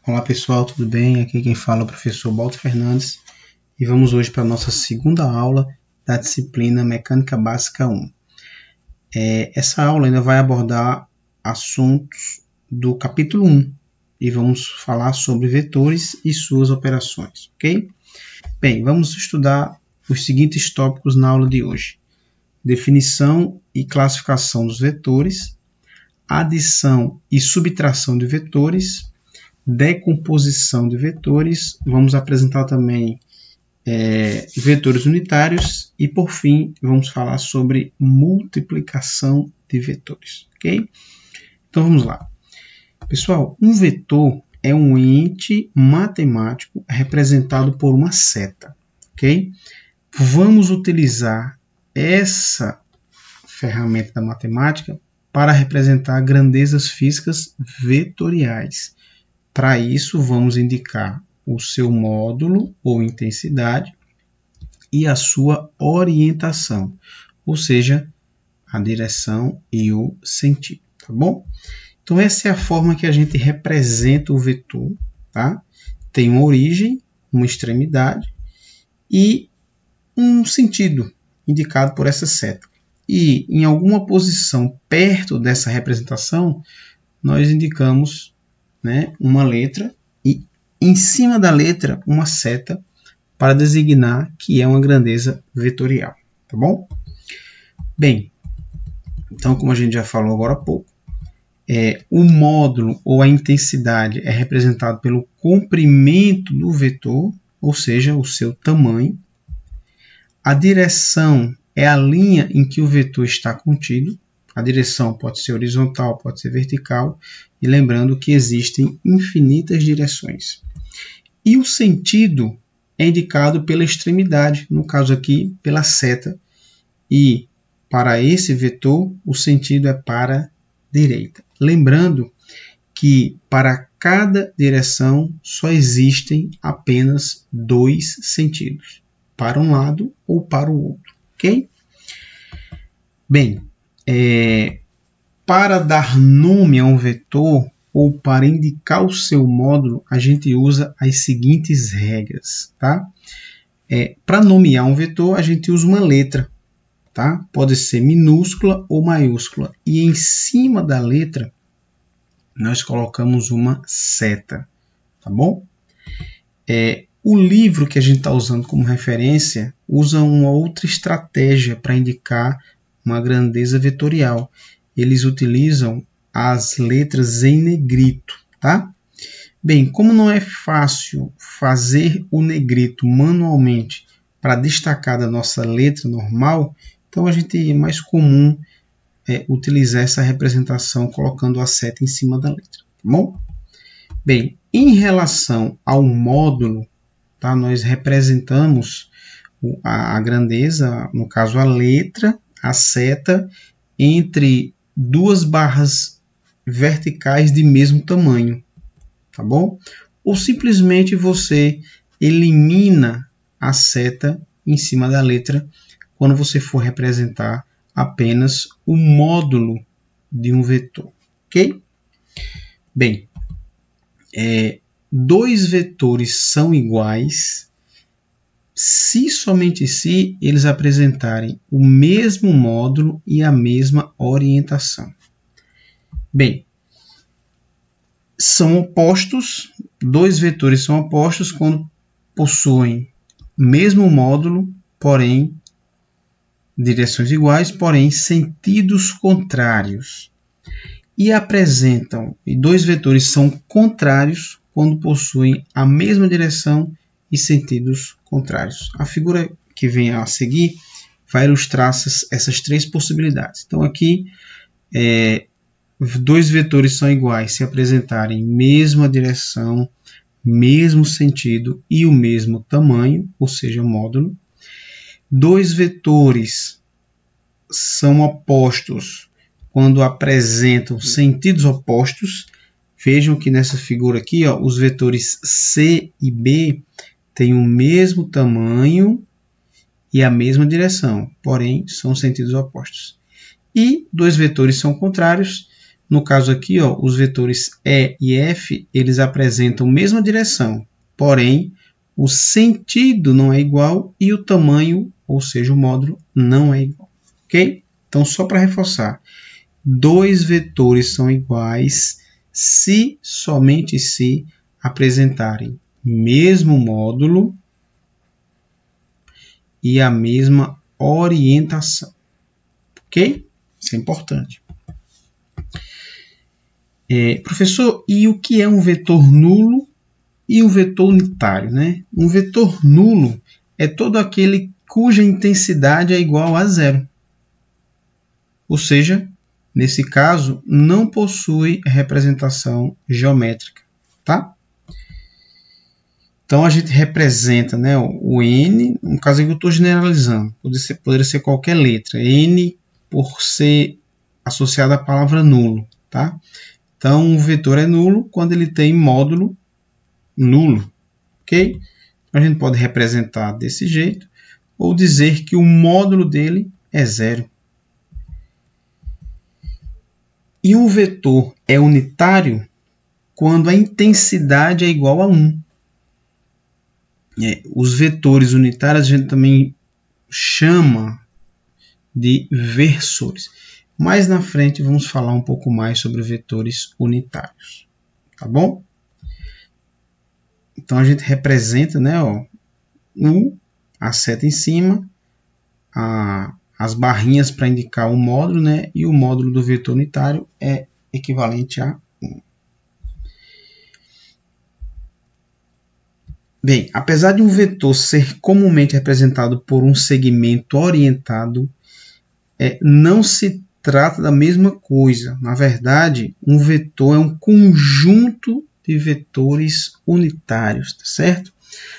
Olá pessoal, tudo bem? Aqui quem fala é o professor Balto Fernandes e vamos hoje para a nossa segunda aula da disciplina Mecânica Básica 1. Essa aula ainda vai abordar assuntos do capítulo 1 e vamos falar sobre vetores e suas operações, ok? Bem, vamos estudar os seguintes tópicos na aula de hoje: definição e classificação dos vetores, adição e subtração de vetores, decomposição de vetores, vamos apresentar também vetores unitários e, por fim, vamos falar sobre multiplicação de vetores, ok? Então, vamos lá. Pessoal, um vetor é um ente matemático representado por uma seta, ok? Vamos utilizar essa ferramenta da matemática para representar grandezas físicas vetoriais. Para isso, vamos indicar o seu módulo ou intensidade e a sua orientação, ou seja, a direção e o sentido, tá bom? Então, essa é a forma que a gente representa o vetor, tá? Tem uma origem, uma extremidade e um sentido indicado por essa seta. E em alguma posição perto dessa representação, nós indicamos, né, uma letra e em cima da letra uma seta para designar que é uma grandeza vetorial, tá bom? Bem, então como a gente já falou agora há pouco, o módulo ou a intensidade é representado pelo comprimento do vetor, ou seja, o seu tamanho. A direção é a linha em que o vetor está contido. A direção pode ser horizontal, pode ser vertical, e lembrando que existem infinitas direções. E o sentido é indicado pela extremidade, no caso aqui pela seta, e para esse vetor o sentido é para a direita. Lembrando que para cada direção só existem apenas dois sentidos, para um lado ou para o outro, ok? Bem, para dar nome a um vetor ou para indicar o seu módulo, a gente usa as seguintes regras, tá? Para nomear um vetor, a gente usa uma letra, tá? Pode ser minúscula ou maiúscula. E em cima da letra, nós colocamos uma seta, tá bom? O livro que a gente está usando como referência usa uma outra estratégia para indicar uma grandeza vetorial. Eles utilizam as letras em negrito, tá? Bem, como não é fácil fazer o negrito manualmente para destacar da nossa letra normal, então a gente é mais comum utilizar essa representação colocando a seta em cima da letra, tá bom? Bem, em relação ao módulo, tá, nós representamos a grandeza, no caso a letra, a seta, entre duas barras verticais de mesmo tamanho, tá bom? Ou simplesmente você elimina a seta em cima da letra quando você for representar apenas o módulo de um vetor, ok? Bem, dois vetores são iguais se somente se eles apresentarem o mesmo módulo e a mesma orientação. Bem, são opostos, dois vetores são opostos quando possuem mesmo módulo, porém direções iguais, porém sentidos contrários. E dois vetores são contrários quando possuem a mesma direção e sentidos contrários. A figura que vem a seguir vai ilustrar essas três possibilidades. Então aqui, dois vetores são iguais se apresentarem mesma direção, mesmo sentido e o mesmo tamanho, ou seja, módulo. Dois vetores são opostos quando apresentam sentidos opostos. Vejam que nessa figura aqui, ó, os vetores C e B têm o mesmo tamanho e a mesma direção, porém são sentidos opostos. E dois vetores são contrários no caso aqui, ó, os vetores E e F, eles apresentam a mesma direção, porém, o sentido não é igual e o tamanho, ou seja, o módulo, não é igual. Ok? Então, só para reforçar, dois vetores são iguais se, somente se, apresentarem mesmo módulo e a mesma orientação. Ok? Isso é importante. Professor, e o que é um vetor nulo e um vetor unitário, né? Um vetor nulo é todo aquele cuja intensidade é igual a zero. Ou seja, nesse caso, não possui representação geométrica, tá? Então, a gente representa, né, o N, no caso aqui eu estou generalizando, poderia ser qualquer letra, N por ser associado à palavra nulo, tá? Então, um vetor é nulo quando ele tem módulo nulo, ok? A gente pode representar desse jeito ou dizer que o módulo dele é zero. E um vetor é unitário quando a intensidade é igual a 1. Os vetores unitários a gente também chama de versores. Mais na frente vamos falar um pouco mais sobre vetores unitários, tá bom? Então a gente representa, né, ó, a seta em cima, as barrinhas para indicar o módulo, né, e o módulo do vetor unitário é equivalente a 1. Bem, apesar de um vetor ser comumente representado por um segmento orientado, não se trata da mesma coisa. Na verdade, um vetor é um conjunto de vetores unitários, tá certo?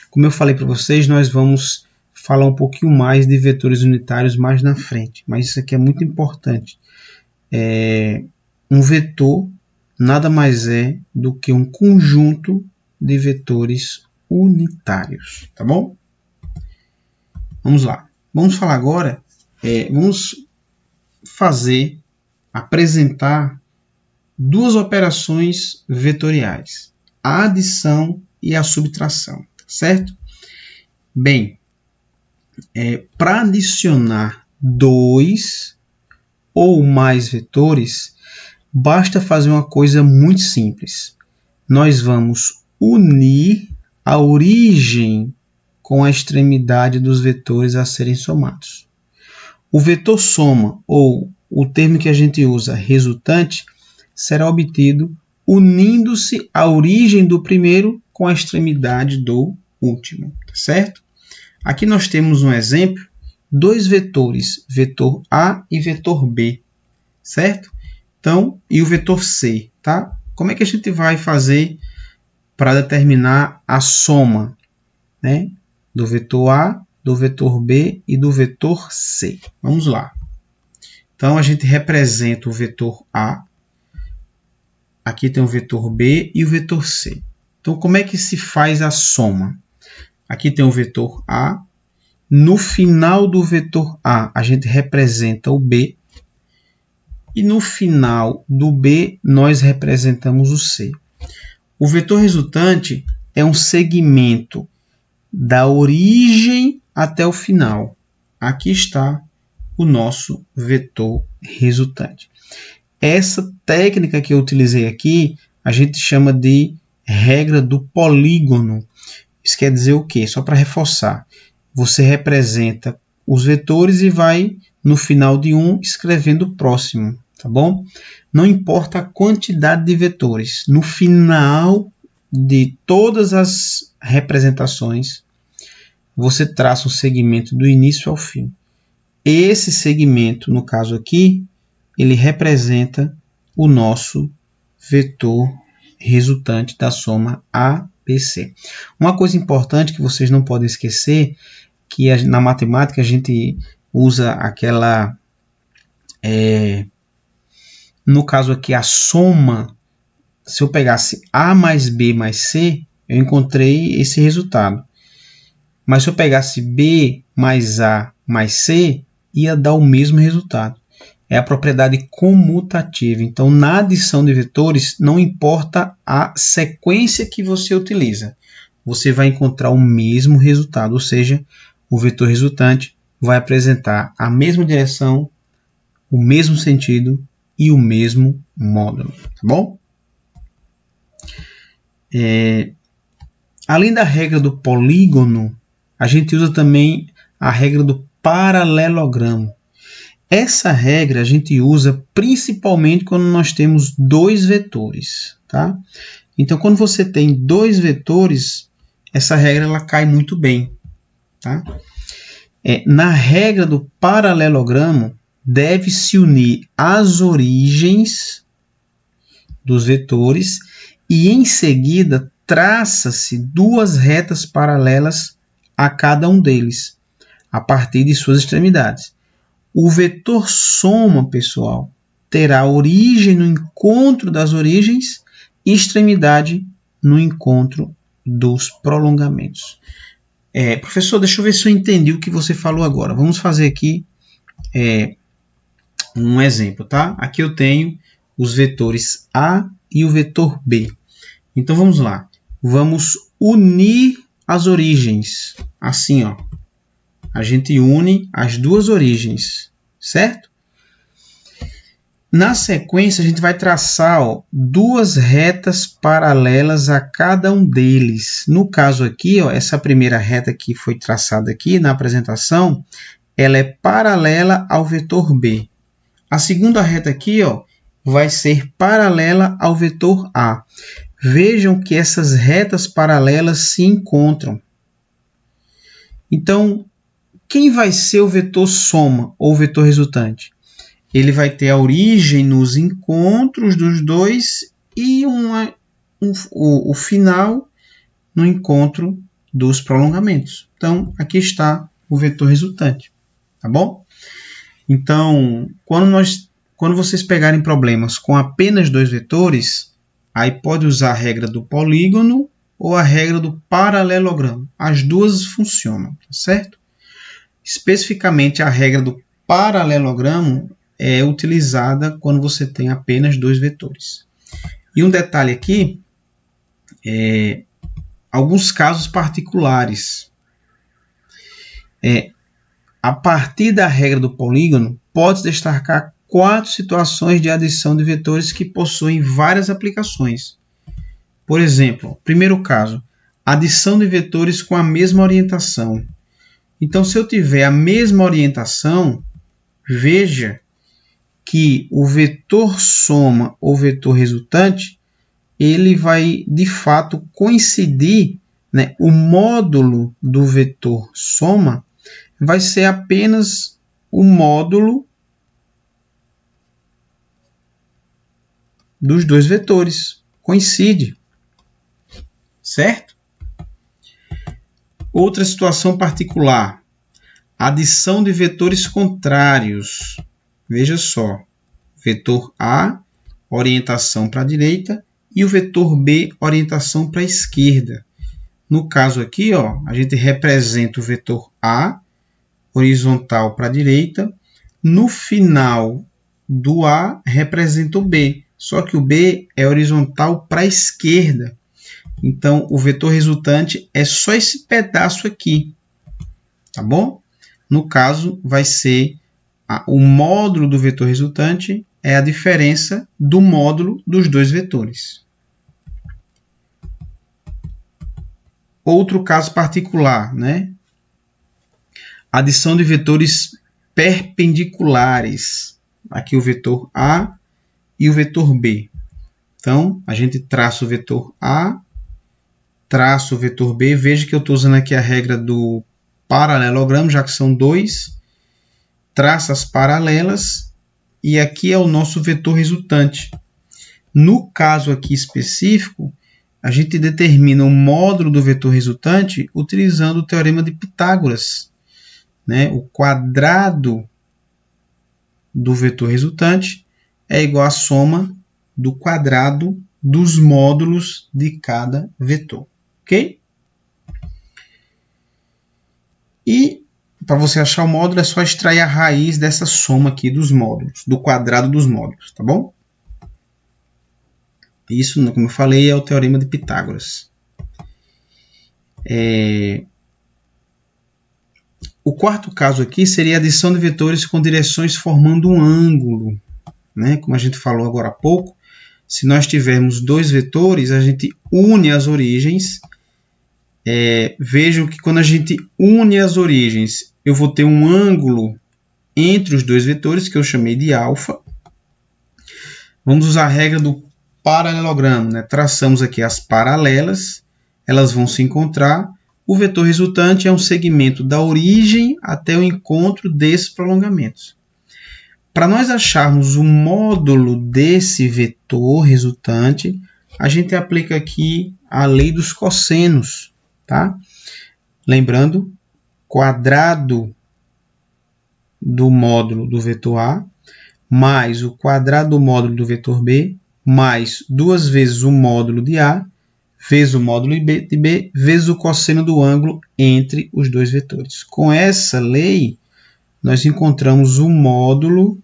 Como eu falei para vocês, nós vamos falar um pouquinho mais de vetores unitários mais na frente, mas isso aqui é muito importante. Um vetor nada mais é do que um conjunto de vetores unitários, tá bom? Vamos lá. Vamos falar agora, vamos apresentar duas operações vetoriais, a adição e a subtração, certo? Bem, para adicionar dois ou mais vetores, basta fazer uma coisa muito simples. Nós vamos unir a origem com a extremidade dos vetores a serem somados. O vetor soma, ou o termo que a gente usa, resultante, será obtido unindo-se a origem do primeiro com a extremidade do último, certo? Aqui nós temos um exemplo, dois vetores, vetor A e vetor B, certo? Então, e o vetor C, tá? Como é que a gente vai fazer para determinar a soma, né, do vetor A, do vetor B e do vetor C? Vamos lá. Então, a gente representa o vetor A, aqui tem o vetor B e o vetor C. Então, como é que se faz a soma? Aqui tem o vetor A, no final do vetor A, a gente representa o B, e no final do B, nós representamos o C. O vetor resultante é um segmento da origem até o final. Aqui está o nosso vetor resultante. Essa técnica que eu utilizei aqui, a gente chama de regra do polígono. Isso quer dizer o quê? Só para reforçar. Você representa os vetores e vai, no final de um, escrevendo o próximo, tá bom? Não importa a quantidade de vetores. No final de todas as representações, você traça um segmento do início ao fim. Esse segmento, no caso aqui, ele representa o nosso vetor resultante da soma ABC. Uma coisa importante que vocês não podem esquecer, que na matemática a gente usa aquela, no caso aqui, a soma. Se eu pegasse A mais B mais C, eu encontrei esse resultado. Mas se eu pegasse B mais A mais C, ia dar o mesmo resultado. é a propriedade comutativa. Então, na adição de vetores, não importa a sequência que você utiliza, você vai encontrar o mesmo resultado, ou seja, o vetor resultante vai apresentar a mesma direção, o mesmo sentido e o mesmo módulo, tá bom? Além da regra do polígono, a gente usa também a regra do paralelogramo. Essa regra a gente usa principalmente quando nós temos dois vetores, tá? Então, quando você tem dois vetores, essa regra ela cai muito bem, tá? Na regra do paralelogramo, deve-se unir as origens dos vetores e, em seguida, traça-se duas retas paralelas a cada um deles, a partir de suas extremidades. O vetor soma, pessoal, terá origem no encontro das origens e extremidade no encontro dos prolongamentos. Professor, deixa eu ver se eu entendi o que você falou agora. Vamos fazer aqui um exemplo, tá? Aqui eu tenho os vetores A e o vetor B. Então vamos lá. Vamos unir as origens. Assim, ó. A gente une as duas origens, certo? Na sequência, a gente vai traçar duas retas paralelas a cada um deles. No caso aqui, essa primeira reta que foi traçada aqui na apresentação, ela é paralela ao vetor B. A segunda reta aqui vai ser paralela ao vetor A. Vejam que essas retas paralelas se encontram. Então, quem vai ser o vetor soma ou vetor resultante? Ele vai ter a origem nos encontros dos dois e o final no encontro dos prolongamentos. Então, aqui está o vetor resultante, tá bom? Então, quando vocês pegarem problemas com apenas dois vetores, aí pode usar a regra do polígono ou a regra do paralelogramo. As duas funcionam, tá certo? Especificamente, a regra do paralelogramo é utilizada quando você tem apenas dois vetores. E um detalhe aqui, alguns casos particulares. A partir da regra do polígono, pode destacar 4 situações de adição de vetores que possuem várias aplicações. Por exemplo, primeiro caso, adição de vetores com a mesma orientação. Então, se eu tiver a mesma orientação, veja que o vetor soma ou vetor resultante, ele vai, de fato, coincidir, né? O módulo do vetor soma vai ser apenas o módulo dos dois vetores. Coincide, certo? Outra situação particular, adição de vetores contrários. Veja só, vetor A, orientação para a direita, e o vetor B, orientação para a esquerda. No caso aqui, a gente representa o vetor A, horizontal para a direita. No final do A, representa o B, só que o B é horizontal para a esquerda. Então, o vetor resultante é só esse pedaço aqui, tá bom? No caso, vai ser o módulo do vetor resultante é a diferença do módulo dos dois vetores. Outro caso particular, né? Adição de vetores perpendiculares. Aqui o vetor A e o vetor B. Então, a gente traça o vetor A, traço o vetor B. Veja que eu estou usando aqui a regra do paralelogramo, já que são dois. Traça as paralelas e aqui é o nosso vetor resultante. No caso aqui específico, a gente determina o módulo do vetor resultante utilizando o teorema de Pitágoras, né? O quadrado do vetor resultante é igual à soma do quadrado dos módulos de cada vetor, ok? E para você achar o módulo, é só extrair a raiz dessa soma aqui dos módulos, do quadrado dos módulos, tá bom? Isso, como eu falei, é o teorema de Pitágoras. O quarto caso aqui seria a adição de vetores com direções formando um ângulo, né? Como a gente falou agora há pouco, se nós tivermos dois vetores, a gente une as origens. Vejam que quando a gente une as origens, eu vou ter um ângulo entre os dois vetores, que eu chamei de alfa. Vamos usar a regra do paralelogramo, né? Traçamos aqui as paralelas, elas vão se encontrar. O vetor resultante é um segmento da origem até o encontro desses prolongamentos. Para nós acharmos o módulo desse vetor resultante, a gente aplica aqui a lei dos cossenos, tá? Lembrando, quadrado do módulo do vetor A mais o quadrado do módulo do vetor B mais 2 vezes o módulo de A vezes o módulo de B vezes o cosseno do ângulo entre os dois vetores. Com essa lei, nós encontramos o módulo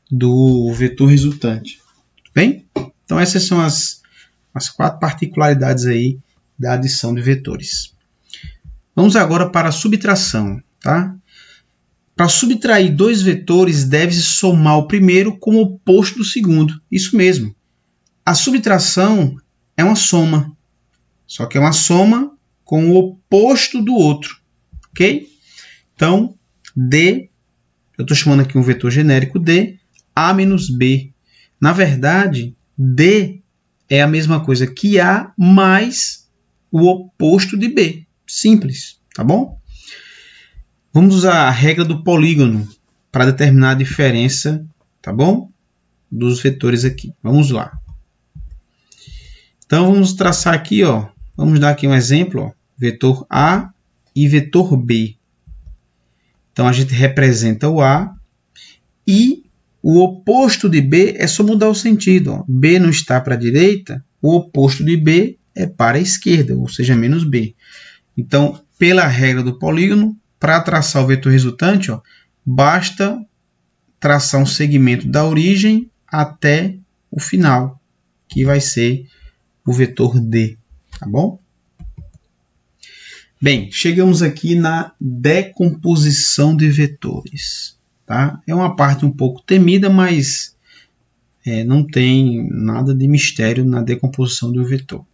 do vetor resultante. Bem? Então, essas são as 4 particularidades aí da adição de vetores. Vamos agora para a subtração. Tá? Para subtrair dois vetores, deve-se somar o primeiro com o oposto do segundo. Isso mesmo. A subtração é uma soma. Só que é uma soma com o oposto do outro. Ok? Então, D, eu estou chamando aqui um vetor genérico D, A menos B. Na verdade, D é a mesma coisa que A mais o oposto de B. Simples, tá bom? Vamos usar a regra do polígono para determinar a diferença, tá bom? Dos vetores aqui. Vamos lá. Então, vamos traçar aqui, ó. Vamos dar aqui um exemplo, ó. Vetor A e vetor B. Então, a gente representa o A e o oposto de B é só mudar o sentido. Ó. B não está para a direita, o oposto de B é para a esquerda, ou seja, menos B. Então, pela regra do polígono, para traçar o vetor resultante, ó, basta traçar um segmento da origem até o final, que vai ser o vetor D. Tá bom? Bem, chegamos aqui na decomposição de vetores. Tá? É uma parte um pouco temida, mas não tem nada de mistério na decomposição do vetor.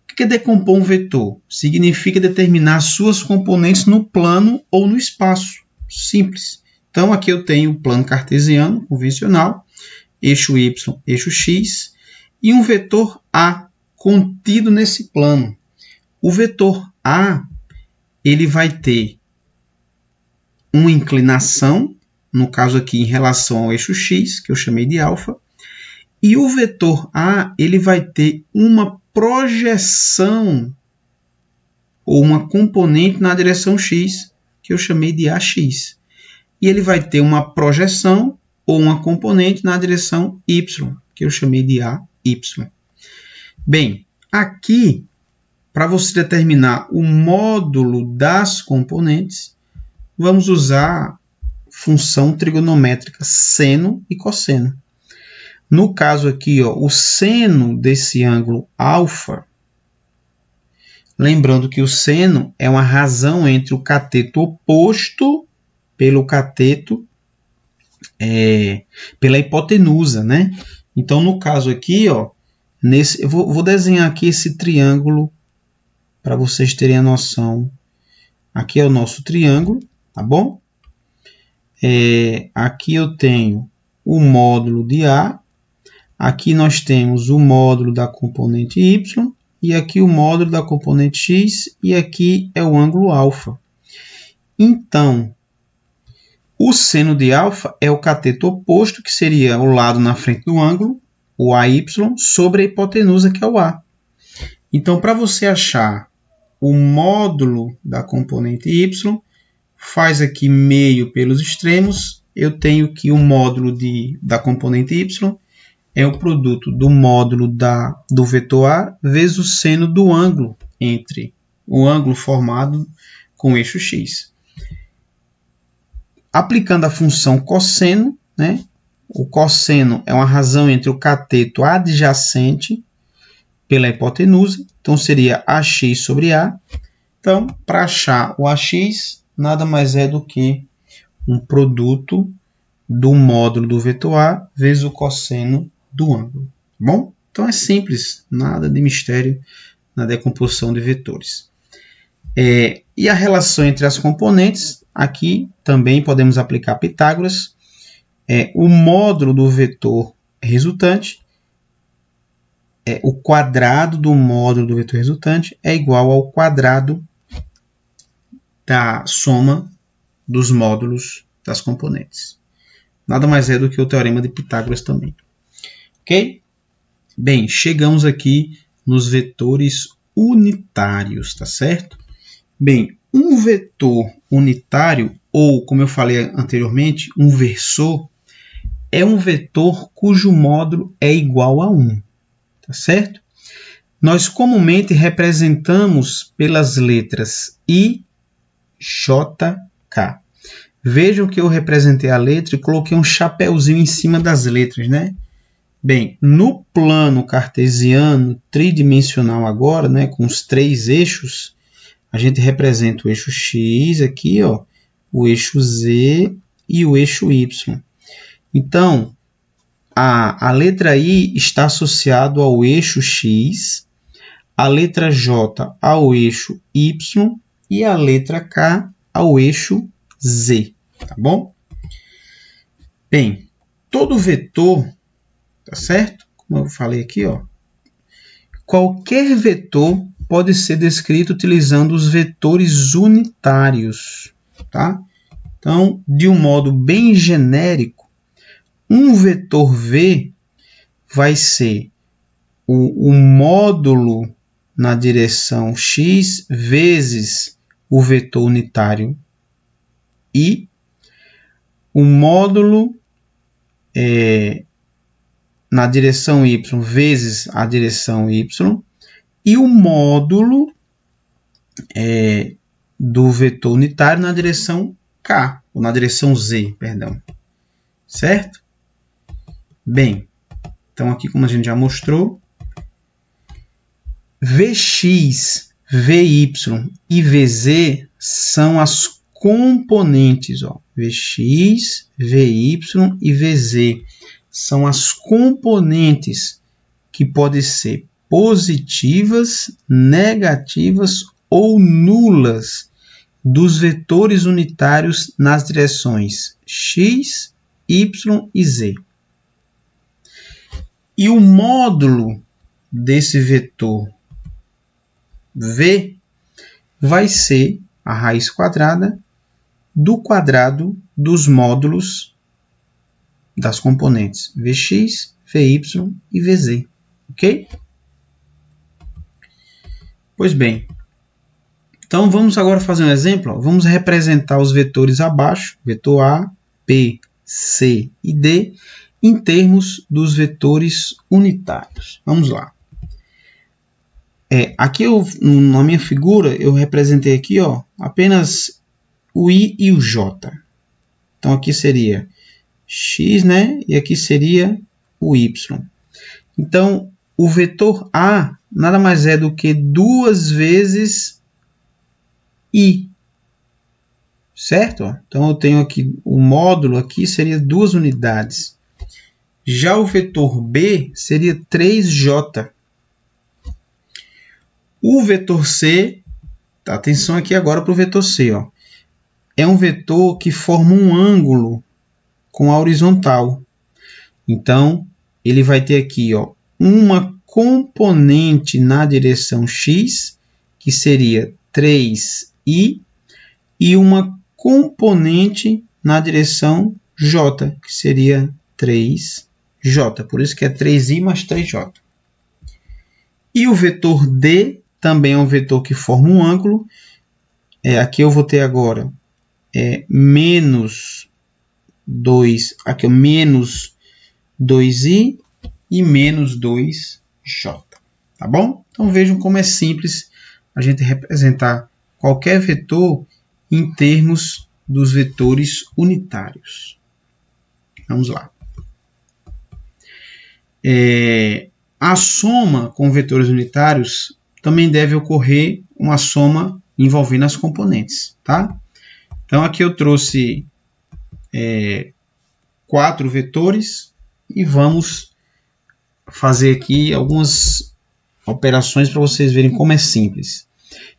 O que é decompor um vetor? Significa determinar suas componentes no plano ou no espaço. Simples. Então, aqui eu tenho o plano cartesiano, convencional, eixo Y, eixo X, e um vetor A contido nesse plano. O vetor A, ele vai ter uma inclinação, no caso aqui em relação ao eixo X, que eu chamei de alfa, e o vetor A, ele vai ter uma projeção ou uma componente na direção X, que eu chamei de AX. E ele vai ter uma projeção ou uma componente na direção Y, que eu chamei de AY. Bem, aqui, para você determinar o módulo das componentes, vamos usar função trigonométrica seno e cosseno. No caso aqui, ó, o seno desse ângulo alfa, lembrando que o seno é uma razão entre o cateto oposto pelo cateto, pela hipotenusa, né? Então, no caso aqui, ó, eu vou desenhar aqui esse triângulo para vocês terem a noção. Aqui é o nosso triângulo, tá bom? Aqui eu tenho o módulo de A, aqui nós temos o módulo da componente Y, e aqui o módulo da componente X, e aqui é o ângulo alfa. Então, o seno de alfa é o cateto oposto, que seria o lado na frente do ângulo, o AY, sobre a hipotenusa, que é o A. Então, para você achar o módulo da componente Y, faz aqui meio pelos extremos, eu tenho que o módulo da componente Y é o produto do módulo do vetor A vezes o seno do ângulo entre o ângulo formado com o eixo X. aplicando a função cosseno, né? O cosseno é uma razão entre o cateto adjacente pela hipotenusa, então seria AX sobre A. Então, para achar o AX, nada mais é do que um produto do módulo do vetor A vezes o cosseno do ângulo. Tá bom? Então é simples, nada de mistério na decomposição de vetores. E a relação entre as componentes, aqui também podemos aplicar Pitágoras. O módulo do vetor resultante, o quadrado do módulo do vetor resultante é igual ao quadrado da soma dos módulos das componentes. Nada mais é do que o teorema de Pitágoras também. Ok? Bem, chegamos aqui nos vetores unitários, tá certo? Bem, um vetor unitário, ou como eu falei anteriormente, um versor, é um vetor cujo módulo é igual a 1, tá certo? Nós comumente representamos pelas letras I, J, K. Vejam que eu representei a letra e coloquei um chapéuzinho em cima das letras, né? Bem, no plano cartesiano tridimensional agora, né, com os 3 eixos, a gente representa o eixo X aqui, ó, o eixo Z e o eixo Y. Então, a letra I está associada ao eixo X, a letra J ao eixo Y e a letra K ao eixo Z, tá bom? Bem, todo vetor, tá certo? Como eu falei aqui, ó, qualquer vetor pode ser descrito utilizando os vetores unitários, tá? Então, de um modo bem genérico, um vetor V vai ser o módulo na direção X vezes o vetor unitário I, o módulo na direção Y vezes a direção Y e o módulo do vetor unitário na direção K, ou na direção Z, perdão. Certo? Bem, então aqui como a gente já mostrou, Vx, Vy e Vz são as componentes, ó. Vx, Vy e Vz são as componentes que podem ser positivas, negativas ou nulas dos vetores unitários nas direções x, y e z. E o módulo desse vetor V vai ser a raiz quadrada do quadrado dos módulos das componentes Vx, Vy e Vz. Ok? Pois bem, então vamos agora fazer um exemplo. Ó. Vamos representar os vetores abaixo, vetor A, P, C e D, em termos dos vetores unitários. Vamos lá. Aqui na minha figura eu representei aqui, ó, apenas o I e o J. Então aqui seria X, né? E aqui seria o Y. Então o vetor A nada mais é do que 2 vezes I. Certo? Então eu tenho aqui o módulo aqui seria 2 unidades. Já o vetor B seria 3J. O vetor C, tá, atenção aqui agora para o vetor C, ó, é um vetor que forma um ângulo com a horizontal. Então, ele vai ter aqui, ó, uma componente na direção X, que seria 3i, e uma componente na direção J, que seria 3J. Por isso que é 3i mais 3J. E o vetor D também é um vetor que forma um ângulo. Aqui eu vou ter agora menos 2, aqui menos 2i e menos 2j. Tá bom? Então vejam como é simples a gente representar qualquer vetor em termos dos vetores unitários. Vamos lá. A soma com vetores unitários também deve ocorrer uma soma envolvendo as componentes, tá? Então, aqui eu trouxe 4 vetores e vamos fazer aqui algumas operações para vocês verem como é simples.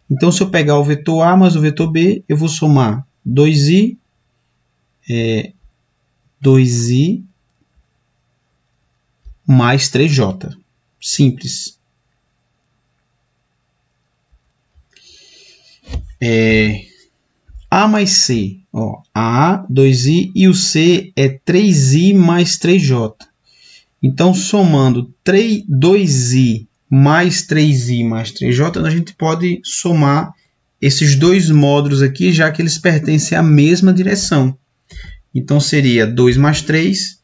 Então, se eu pegar o vetor A mais o vetor B, eu vou somar 2i mais 3j. Simples. A mais C. A, 2i e o C é 3i mais 3j. Então, somando 2i mais 3i mais 3j, a gente pode somar esses dois módulos aqui, já que eles pertencem à mesma direção. Então, seria 2 mais 3.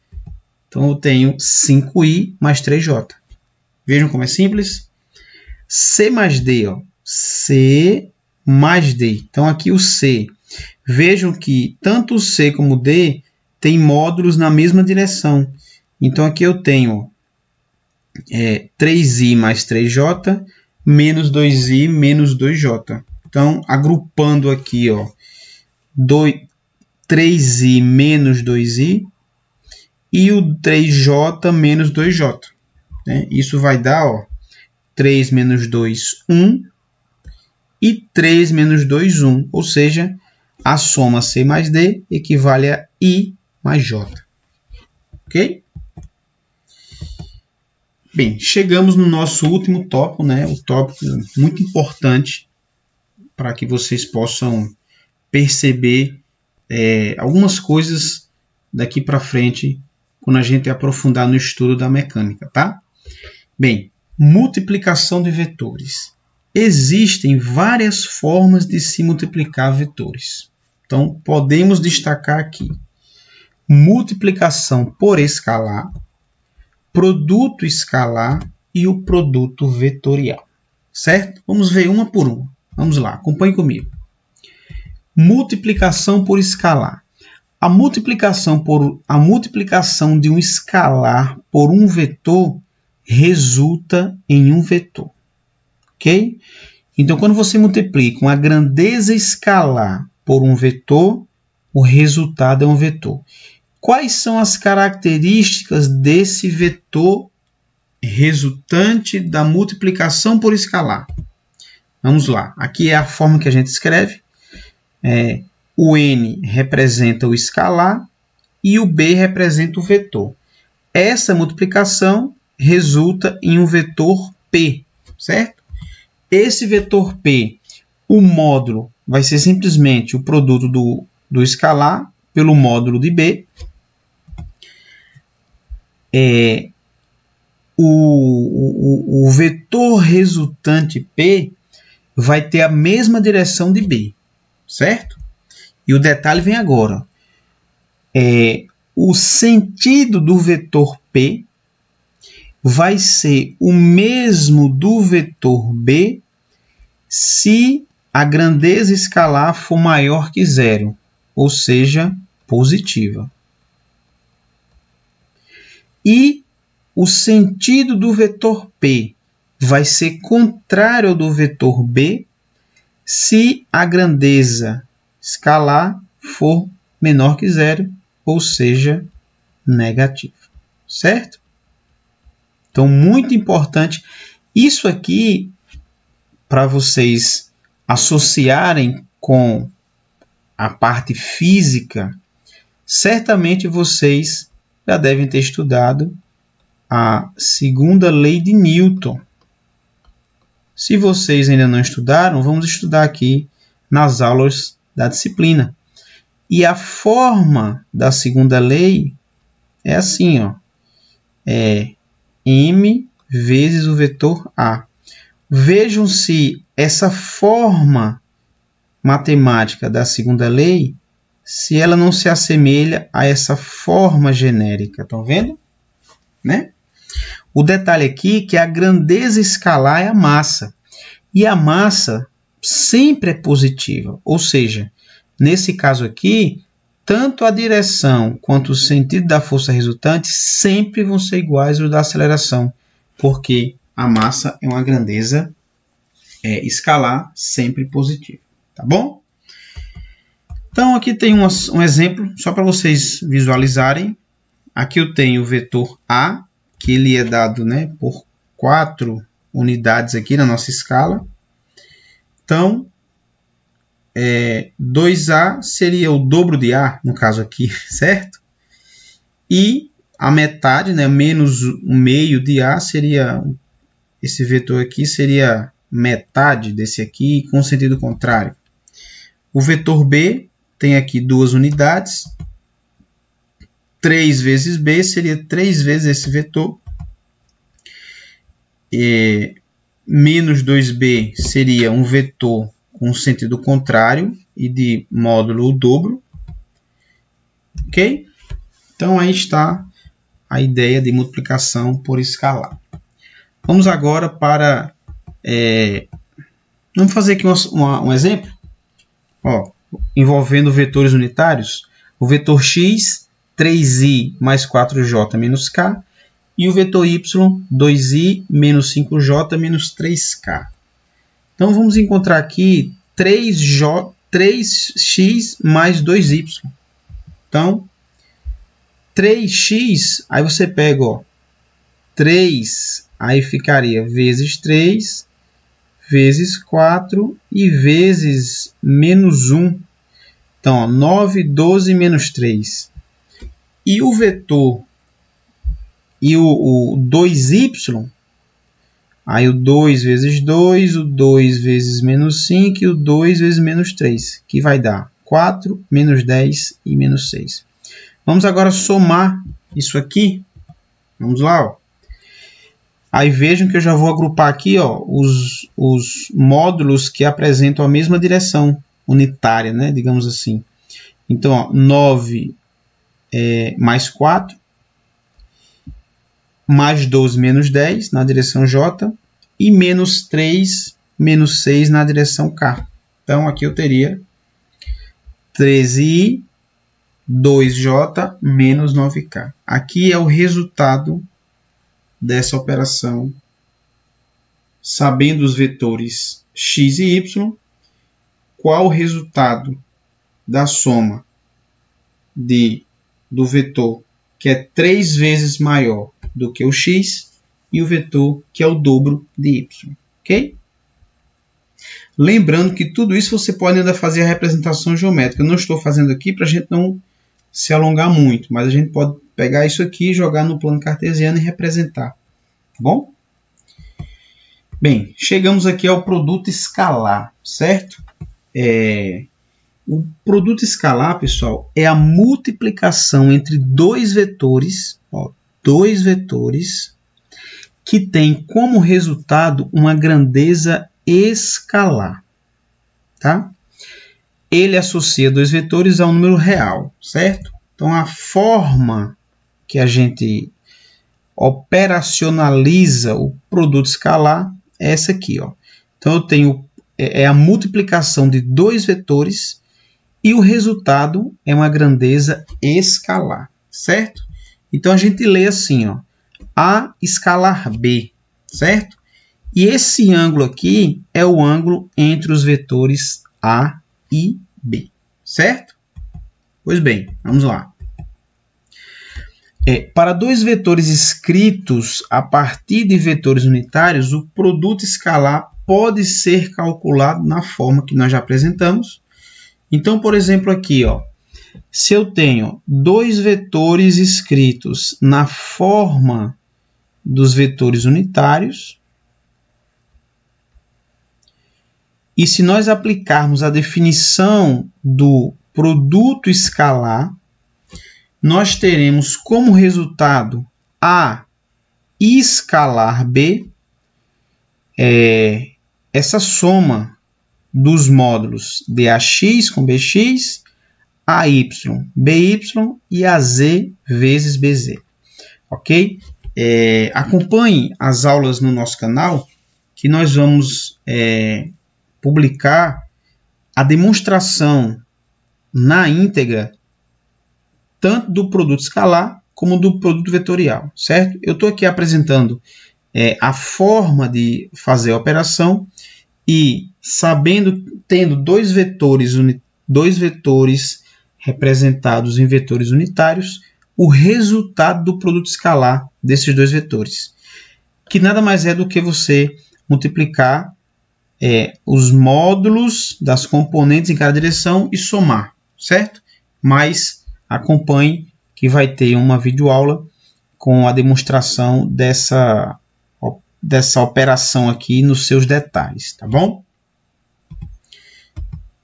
Então, eu tenho 5i mais 3j. Vejam como é simples. C mais D. C mais D. Então, aqui o C. Vejam que tanto o C como o D têm módulos na mesma direção. Então, aqui eu tenho 3i mais 3j menos 2i menos 2j. Então, agrupando aqui, 3i menos 2i e o 3j menos 2j. Isso vai dar 3 menos 2, 1 e 3 menos 2, 1. Ou seja, a soma C mais D equivale a I mais J. Ok? Bem, chegamos no nosso último tópico, o tópico muito importante para que vocês possam perceber algumas coisas daqui para frente quando a gente aprofundar no estudo da mecânica, tá? Bem, multiplicação de vetores. Existem várias formas de se multiplicar vetores. Então, podemos destacar aqui multiplicação por escalar, produto escalar e o produto vetorial. Certo? Vamos ver uma por uma. Vamos lá, acompanhe comigo. Multiplicação por escalar. A multiplicação de um escalar por um vetor resulta em um vetor. Ok? Então, quando você multiplica uma grandeza escalar por um vetor, o resultado é um vetor. Quais são as características desse vetor resultante da multiplicação por escalar? Vamos lá. Aqui é a forma que a gente escreve. O n representa o escalar e o b representa o vetor. Essa multiplicação resulta em um vetor P, certo? Esse vetor P, o módulo vai ser simplesmente o produto do escalar pelo módulo de B. O vetor resultante P vai ter a mesma direção de B, certo? E o detalhe vem agora. O sentido do vetor P vai ser o mesmo do vetor B se a grandeza escalar for maior que 0, ou seja, positiva. E o sentido do vetor P vai ser contrário ao do vetor B se a grandeza escalar for menor que 0, ou seja, negativo. Certo? Então, muito importante. Isso aqui, para vocês associarem com a parte física, certamente vocês já devem ter estudado a segunda lei de Newton. Se vocês ainda não estudaram, vamos estudar aqui nas aulas da disciplina. E a forma da segunda lei é assim, m vezes o vetor A. Vejam se essa forma matemática da segunda lei, se ela não se assemelha a essa forma genérica. Estão vendo? O detalhe aqui é que a grandeza escalar é a massa. E a massa sempre é positiva. Ou seja, nesse caso aqui, tanto a direção quanto o sentido da força resultante sempre vão ser iguais aos da aceleração, porque a massa é uma grandeza escalar sempre positiva, tá bom? Então aqui tem um exemplo, só para vocês visualizarem. Aqui eu tenho o vetor A, que ele é dado, né, por 4 unidades aqui na nossa escala. Então, 2A seria o dobro de A, no caso aqui, certo? E a metade, né, menos o meio de A, seria, esse vetor aqui seria metade desse aqui, com sentido contrário. O vetor B tem aqui 2 unidades. 3 vezes B seria 3 vezes esse vetor. Menos 2B seria um vetor com sentido contrário e de módulo o dobro. Ok? Então aí está a ideia de multiplicação por escalar. Vamos agora para... vamos fazer aqui um exemplo. Ó, envolvendo vetores unitários. O vetor x, 3i mais 4j menos k. E o vetor y, 2i menos 5j menos 3k. Então, vamos encontrar aqui 3x mais 2y. Então, 3x, aí você pega, ó, 3, aí ficaria vezes 3, vezes 4 e vezes menos 1. Então, ó, 9, 12 menos 3. E o vetor, e o 2y, aí o 2 vezes 2, o 2 vezes menos 5 e o 2 vezes menos 3, que vai dar 4, menos 10 e menos 6. Vamos agora somar isso aqui. Vamos lá, ó. Aí vejam que eu já vou agrupar aqui, ó, os módulos que apresentam a mesma direção unitária, né, digamos assim. Então, ó, 9 mais 4, mais 12 menos 10 na direção J e menos 3 menos 6 na direção K. Então, aqui eu teria 13i, 2j menos 9k. Aqui é o resultado dessa operação, sabendo os vetores x e y, qual o resultado da soma do vetor que é 3 vezes maior do que o x e o vetor que é o dobro de y. Ok? Lembrando que tudo isso você pode ainda fazer a representação geométrica. Eu não estou fazendo aqui para a gente não se alongar muito, mas a gente pode pegar isso aqui, jogar no plano cartesiano e representar. Tá bom? Bem, chegamos aqui ao produto escalar, certo? O produto escalar, pessoal, é a multiplicação entre dois vetores, que tem como resultado uma grandeza escalar. Tá? Ele associa dois vetores a um número real, certo? Então, a forma que a gente operacionaliza o produto escalar é essa aqui. Ó. Então, eu tenho a multiplicação de dois vetores e o resultado é uma grandeza escalar, certo? Então, a gente lê assim, ó, A escalar B, certo? E esse ângulo aqui é o ângulo entre os vetores A e B, certo? Pois bem, vamos lá. Para dois vetores escritos a partir de vetores unitários, o produto escalar pode ser calculado na forma que nós já apresentamos. Então, por exemplo, aqui, ó, se eu tenho dois vetores escritos na forma dos vetores unitários, e se nós aplicarmos a definição do produto escalar, nós teremos como resultado A escalar B, essa soma dos módulos DAX com BX, AY, BY e AZ vezes BZ. Ok? Acompanhe as aulas no nosso canal, que nós vamos publicar a demonstração na íntegra, tanto do produto escalar como do produto vetorial, certo? Eu estou aqui apresentando a forma de fazer a operação e tendo dois vetores representados em vetores unitários, o resultado do produto escalar desses dois vetores, que nada mais é do que você multiplicar os módulos das componentes em cada direção e somar, certo? Mas acompanhe que vai ter uma videoaula com a demonstração dessa operação aqui nos seus detalhes, tá bom?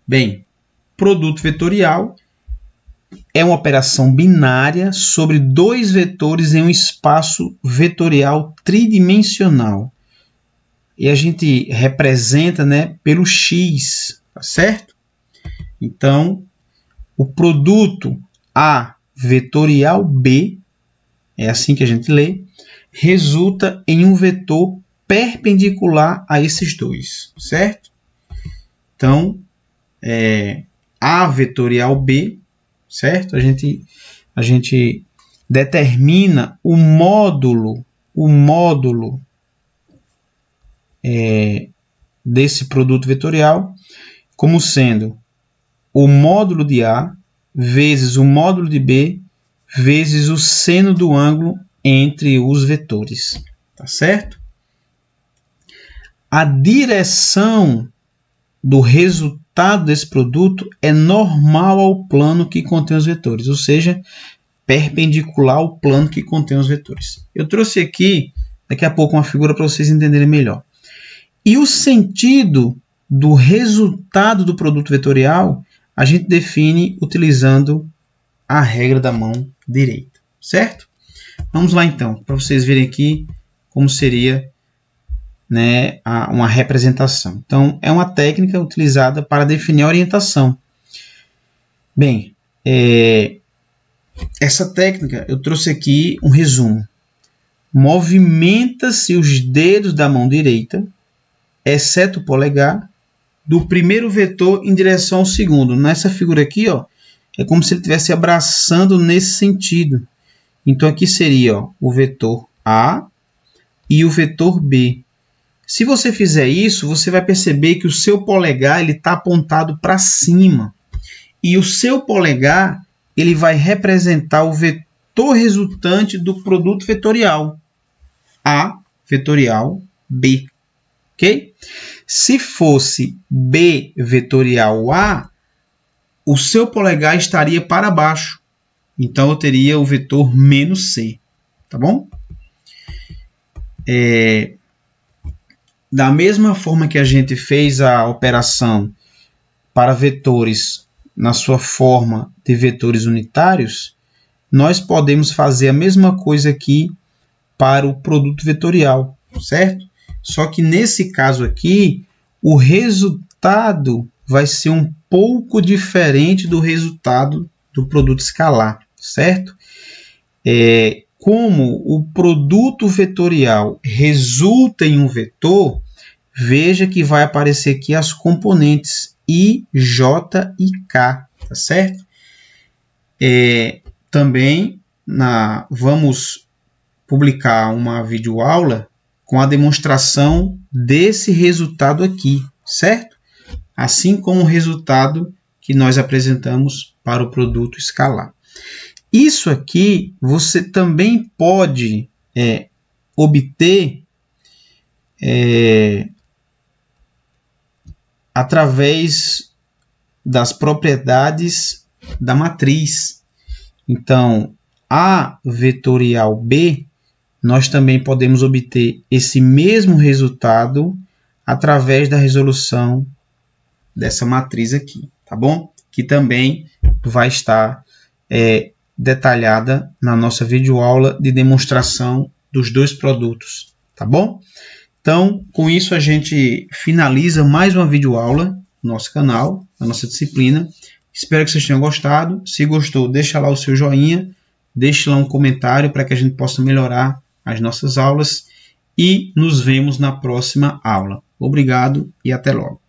Bem, produto vetorial é uma operação binária sobre dois vetores em um espaço vetorial tridimensional. E a gente representa, né, pelo x, tá certo? Então, o produto A vetorial B, é assim que a gente lê, resulta em um vetor perpendicular a esses dois, certo? Então, A vetorial B, certo? A gente determina o módulo desse produto vetorial como sendo o módulo de A vezes o módulo de B vezes o seno do ângulo entre os vetores, tá certo? A direção do resultado desse produto é normal ao plano que contém os vetores, ou seja, perpendicular ao plano que contém os vetores. Eu trouxe aqui, daqui a pouco, uma figura para vocês entenderem melhor. E o sentido do resultado do produto vetorial a gente define utilizando a regra da mão direita, certo? Vamos lá então, para vocês verem aqui como seria, né, uma representação. Então, é uma técnica utilizada para definir a orientação. Bem, essa técnica eu trouxe aqui um resumo. Movimenta-se os dedos da mão direita, exceto o polegar, do primeiro vetor em direção ao segundo. Nessa figura aqui, ó, é como se ele estivesse abraçando nesse sentido. Então, aqui seria, ó, o vetor A e o vetor B. Se você fizer isso, você vai perceber que o seu polegar está apontado para cima. E o seu polegar ele vai representar o vetor resultante do produto vetorial. A vetorial B. Ok? Se fosse B vetorial A, o seu polegar estaria para baixo. Então, eu teria o vetor menos C. Tá bom? Da mesma forma que a gente fez a operação para vetores na sua forma de vetores unitários, nós podemos fazer a mesma coisa aqui para o produto vetorial, certo? Só que nesse caso aqui, o resultado vai ser um pouco diferente do resultado do produto escalar, certo? Como o produto vetorial resulta em um vetor, veja que vai aparecer aqui as componentes I, J e K, tá certo? Também vamos publicar uma videoaula com a demonstração desse resultado aqui, certo? Assim como o resultado que nós apresentamos para o produto escalar. Isso aqui você também pode obter através das propriedades da matriz. Então, A vetorial B, nós também podemos obter esse mesmo resultado através da resolução dessa matriz aqui, tá bom? Que também vai estar detalhada na nossa videoaula de demonstração dos dois produtos, tá bom? Então, com isso a gente finaliza mais uma videoaula no nosso canal, na nossa disciplina. Espero que vocês tenham gostado. Se gostou, deixa lá o seu joinha, deixe lá um comentário para que a gente possa melhorar as nossas aulas e nos vemos na próxima aula. Obrigado e até logo.